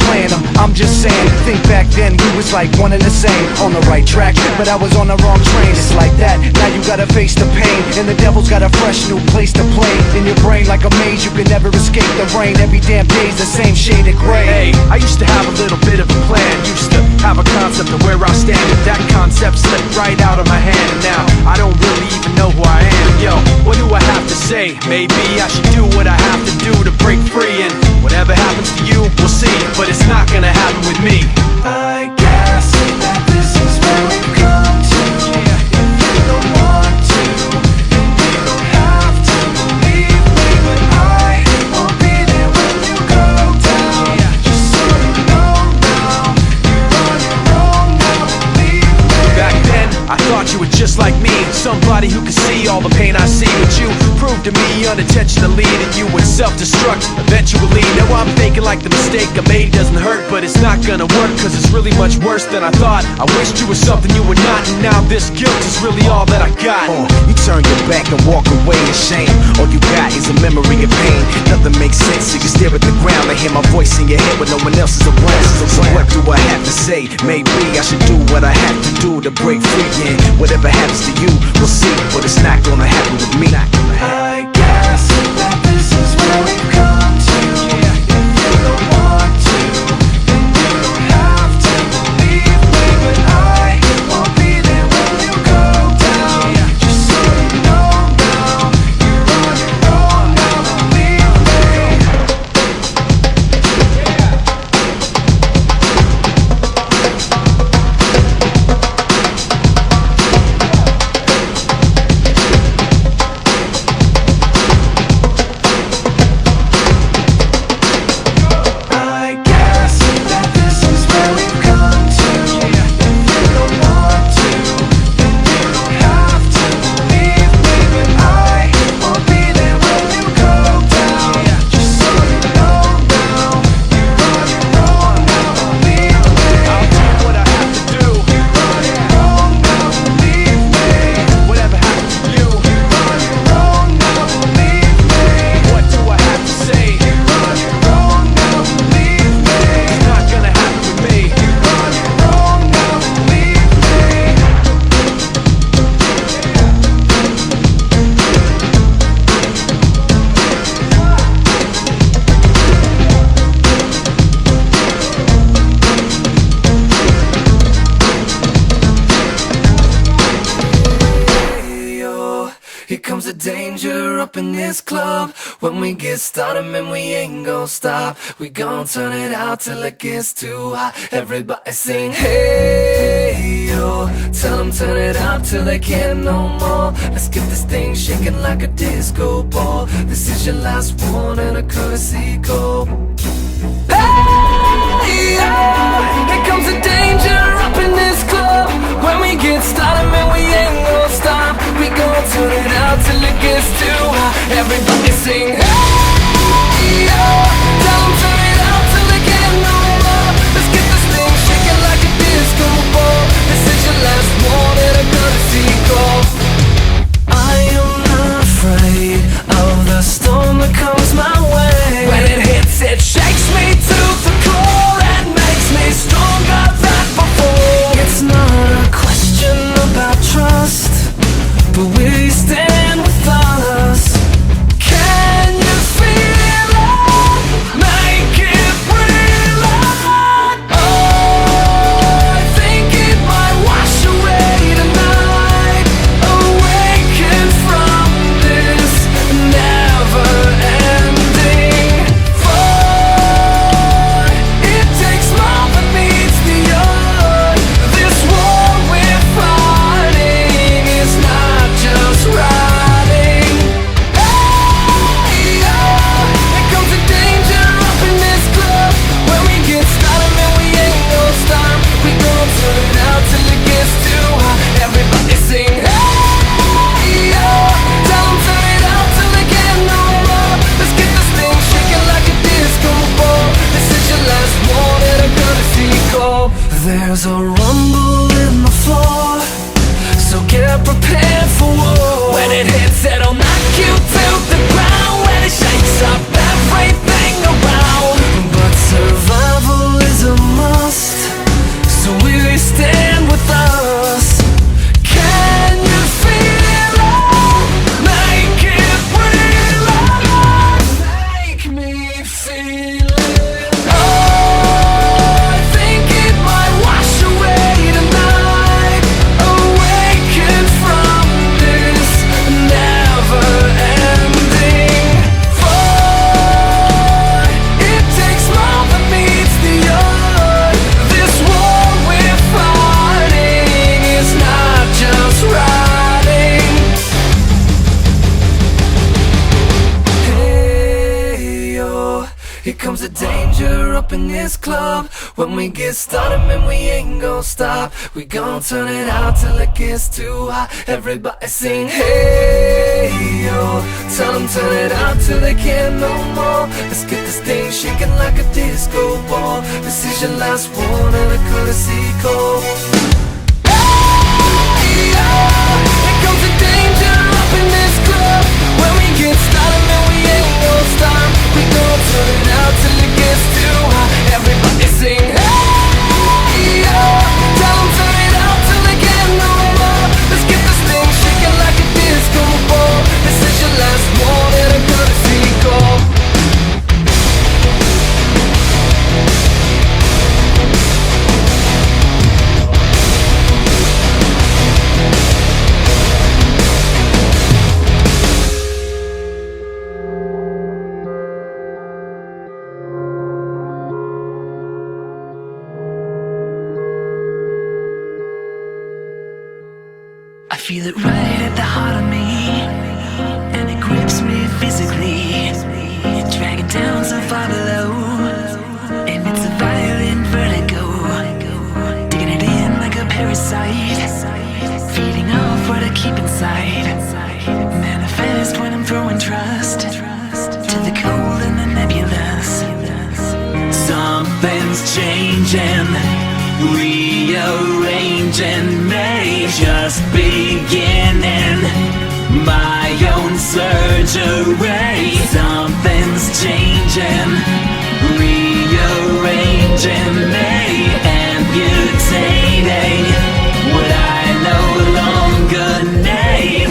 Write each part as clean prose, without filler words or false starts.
playing them, I'm just saying. Think back then, we was like one and the same. On the right track, but I was on the wrong train. It's like that, now you gotta face the pain. And the devil's got a fresh new place to play. In your brain like a maze, you can never escape the rain. Every damn day's the same shade of gray. Hey, I used to have a little bit of a plan. Used to have a concept of where I stand, but that concept slipped right out of my hand. And now, I don't really even know who I am. Yo, what do I have to say? Maybe I should do what I have to do to break free. And whatever happens to you, we'll see. But it's not gonna happen with me. I guess that this is where we've come to. If you don't want to, then you don't have to believe me. But I will be there when you go down. Just so you know now, you're on your own now, believe me. Back then, I thought you were just like me, somebody who could see all the pain I see. But you proved to me unintentionally that you would self-destruct eventually. Now I'm thinking like the mistake I made doesn't hurt, but it's not gonna work, cause it's really much worse than I thought. I wished you were something you were not, and now this guilt is really all that I got. You turn your back and walk away in shame. All you got is a memory of pain. Nothing makes sense, so you stare at the ground and hear my voice in your head when no one else is around. So what do I have to say? Maybe I should do what I have to do to break free. And whatever happens to you, we'll see, but it's not gonna happen with me. I guess that this is where we've come to. If you don't want to, then you don't have to believe me. But I will be there when you go down. Just so you know now, you're on your own now, believe me. I guess that this is where we've come to. If you don't want to, then you don't have to believe me. But I will be there when you go down. Just so you know now, you're on your own now, believe me. I'll do what I have to do. You're on your own now, believe me. Whatever happens to you, You're on your own now, believe me. what do I have to say? You're on your own now, believe me. It's not gonna happen with me. You're on your own now, believe me. Hey, yo, here comes the danger up in this club. When we get started, man, we ain't gon' stop. We gon' turn it out till it gets too hot. Everybody sing, hey, yo. Tell them turn it out till they can't no more. Let's get this thing shaking like a disco ball. This is your last one and a courtesy call. Hey, yo, here comes the danger up in this club. When we get started, man, we ain't gon' stop. We gon' turn it out till it gets too hot. Everybody sing, hey, yo. Tell them turn it out till they can't no more. Let's get this thing shaking like a disco ball. This is your last one and a courtesy call. I am not afraid of the storm that comes my way. When it hits, it shakes me to the core and makes me stronger than before. It's not a question about trust, but we stand with us. Can you feel it? Make it real. Oh, I think it might wash away tonight. Awaken from this never-ending void. It takes more than meets the eye. This war we're fighting is not just riding. Hey, oh, here comes the danger up in this club. When we get started, man, we ain't gon' stop. We gon' turn it out till it gets too hot. Everybody sing, hey, oh. Tell them turn it out till they can't no more. Let's get this thing shaking like a disco ball. This is your last one and a courtesy call. There's a rumble in the floor, so get prepared for war. When it hits, it'll knock you to the ground. When it shakes up everything around. But survival this club. When we get started, man, we ain't gon' stop. We gon' turn it out till it gets too hot. Everybody sing, hey, yo. Tell them turn it out till they can't no more. Let's get this thing shaking like a disco ball. This is your last one and a courtesy call. Hey, yo. Here comes the danger up in this club. When we get started, man, we ain't gon' stop. We gon' turn it out till it gets too hot. Everybody sing, hey, yo. Tell them turn it out till they can't no more. Let's get this thing shaking like a disco ball. This is your last one and a courtesy call. I feel it right at the heart of me, and it grips me physically, dragging down so far below, and it's a violent vertigo, digging it in like a parasite, feeding off what I keep inside, manifest when I'm throwing trust to the cold and the nebulous. Something's changing, rearranging, may just beginning my own surgery. Something's changing, rearranging me, amputating what I no longer need.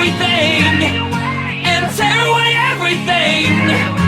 everything and tear away everything.